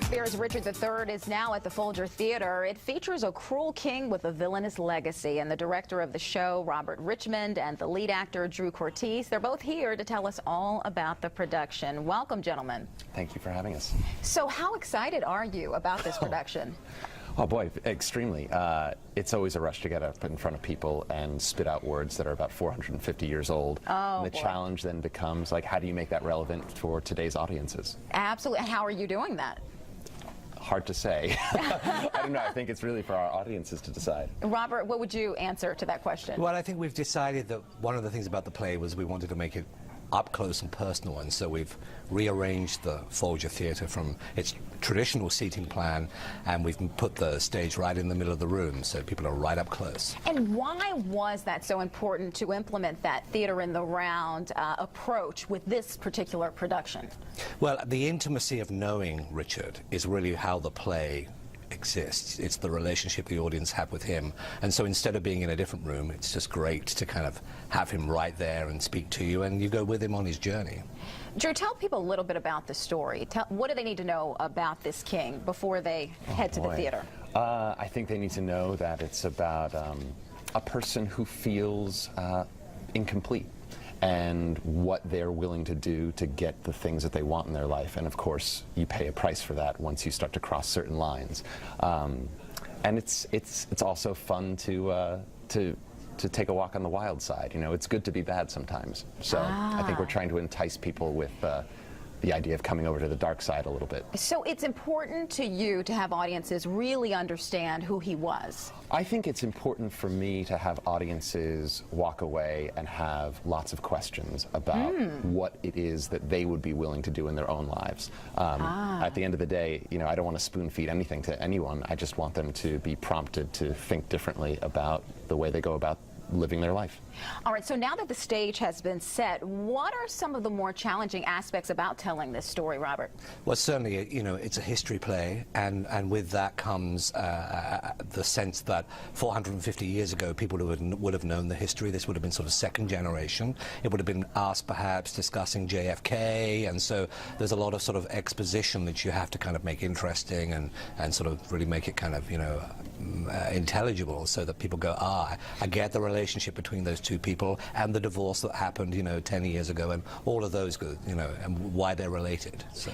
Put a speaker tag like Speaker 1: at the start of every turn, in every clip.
Speaker 1: Shakespeare's Richard III is now at the Folger Theatre. It features a cruel king with a villainous legacy, and the director of the show, Robert Richmond, and the lead actor, Drew Cortese, they're both here to tell us all about the production. Welcome, gentlemen.
Speaker 2: Thank you for having us.
Speaker 1: So how excited are you about this production?
Speaker 2: Oh boy, extremely. It's always a rush to get up in front of people and spit out words that are about 450 years old.
Speaker 1: Oh,
Speaker 2: and the challenge then becomes, like, how do you make that relevant for today's audiences?
Speaker 1: Absolutely. And how are you doing that?
Speaker 2: Hard to say. I don't know. I think it's really for our audiences to decide.
Speaker 1: Robert, what would you answer to that question?
Speaker 3: Well, I think we've decided that one of the things about the play was we wanted to make it up close and personal, and so we've rearranged the Folger Theatre from its traditional seating plan, and we've put the stage right in the middle of the room so people are right up close.
Speaker 1: And why was that so important to implement that theater in the round approach with this particular production?
Speaker 3: Well, the intimacy of knowing Richard is really how the play exists. It's the relationship the audience have with him, and so instead of being in a different room, it's just great to kind of have him right there and speak to you, and you go with him on his journey.
Speaker 1: Drew, tell people a little bit about the story. What do they need to know about this king before they head to the theater?
Speaker 2: I think they need to know that it's about a person who feels incomplete, and what they're willing to do to get the things that they want in their life. And of course, you pay a price for that once you start to cross certain lines. And it's also fun to take a walk on the wild side. You know, it's good to be bad sometimes. So I think we're trying to entice people with the idea of coming over to the dark side a little bit.
Speaker 1: So it's important to you to have audiences really understand who he was.
Speaker 2: I think it's important for me to have audiences walk away and have lots of questions about what it is that they would be willing to do in their own lives. At the end of the day, you know, I don't want to spoon feed anything to anyone. I just want them to be prompted to think differently about the way they go about living their life.
Speaker 1: All right, so now that the stage has been set, what are some of the more challenging aspects about telling this story, Robert?
Speaker 3: Well, certainly, you know, it's a history play, and with that comes the sense that 450 years ago, people would have known the history. This would have been sort of second generation. It would have been us, perhaps, discussing JFK, and so there's a lot of sort of exposition that you have to kind of make interesting and sort of really make it kind of, you know, intelligible, so that people go, I get the relationship between those two people and the divorce that happened, you know, 10 years ago, and all of those, you know, and why they're related. So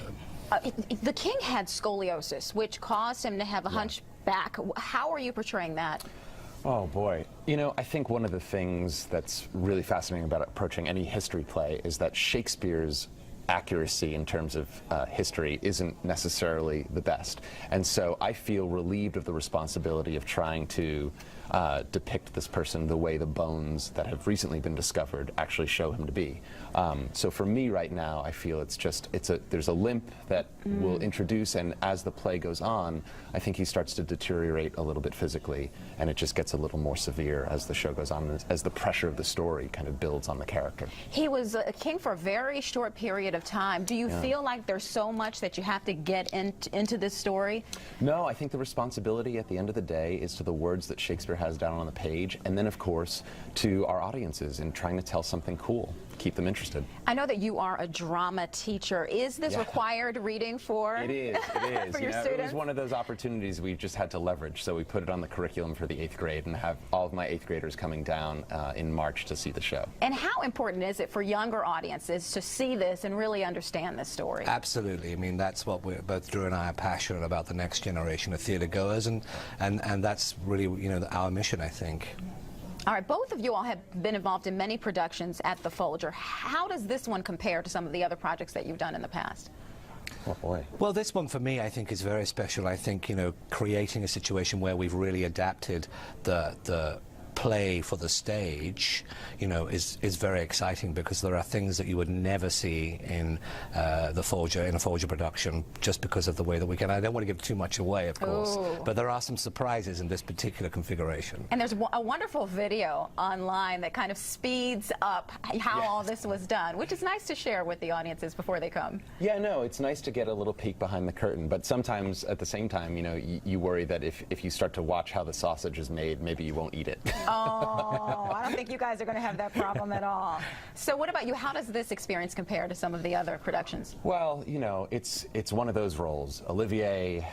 Speaker 1: the king had scoliosis, which caused him to have a hunchback. How are you portraying that?
Speaker 2: Oh boy. You know, I think one of the things that's really fascinating about approaching any history play is that Shakespeare's accuracy in terms of history isn't necessarily the best. And so I feel relieved of the responsibility of trying to depict this person the way the bones that have recently been discovered actually show him to be. So for me right now, I feel there's a limp that will introduce, and as the play goes on, I think he starts to deteriorate a little bit physically, and it just gets a little more severe as the show goes on, as the pressure of the story kind of builds on the character. He
Speaker 1: was a king for a very short period of time. Do you feel like there's so much that you have to get into this story?
Speaker 2: No, I think the responsibility at the end of the day is to the words that Shakespeare has down on the page, and then of course to our audiences in trying to tell something cool, keep them interested.
Speaker 1: I know that you are a drama teacher. Is this required reading for
Speaker 2: It is.
Speaker 1: for your students?
Speaker 2: It was one of those opportunities we just had to leverage, so we put it on the curriculum for the 8th grade and have all of my 8th graders coming down in March to see the show.
Speaker 1: And how important is it for younger audiences to see this and really understand this story?
Speaker 3: Absolutely. I mean, that's what both Drew and I are passionate about, the next generation of theater goers, and that's really, you know, our mission, I think.
Speaker 1: All right, both of you all have been involved in many productions at the Folger. How does this one compare to some of the other projects that you've done in the past?
Speaker 2: Oh boy.
Speaker 3: Well, this one for me, I think, is very special. I think, you know, creating a situation where we've really adapted the play for the stage, you know, is very exciting, because there are things that you would never see in a Folger production, just because of the way that we can. I don't want to give too much away, of course, but there are some surprises in this particular configuration.
Speaker 1: And there's a wonderful video online that kind of speeds up how all this was done, which is nice to share with the audiences before they come.
Speaker 2: Yeah, no, it's nice to get a little peek behind the curtain, but sometimes at the same time, you know, you worry that if you start to watch how the sausage is made, maybe you won't eat it.
Speaker 1: Oh, I don't think you guys are going to have that problem at all. So what about you? How does this experience compare to some of the other productions?
Speaker 2: Well, you know, it's one of those roles. Olivier,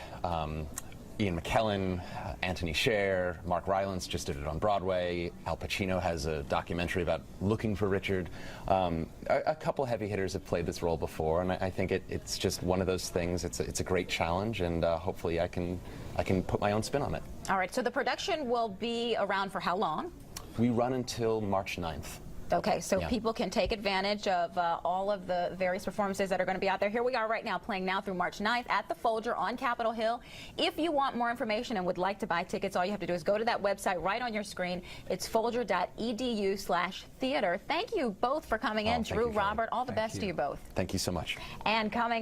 Speaker 2: Ian McKellen, Anthony Sher, Mark Rylance just did it on Broadway. Al Pacino has a documentary about looking for Richard. A couple heavy hitters have played this role before, and I think it's just one of those things. It's a great challenge, and hopefully I can put my own spin on it.
Speaker 1: All right, so the production will be around for how long?
Speaker 2: We run until March 9th.
Speaker 1: Okay, so people can take advantage of all of the various performances that are going to be out there. Here we are right now, playing now through March 9th at the Folger on Capitol Hill. If you want more information and would like to buy tickets, all you have to do is go to that website right on your screen. It's folger.edu/theater. Thank you both for coming in. Drew, Robert, all the best to you both.
Speaker 2: Thank you so much.
Speaker 1: And coming up.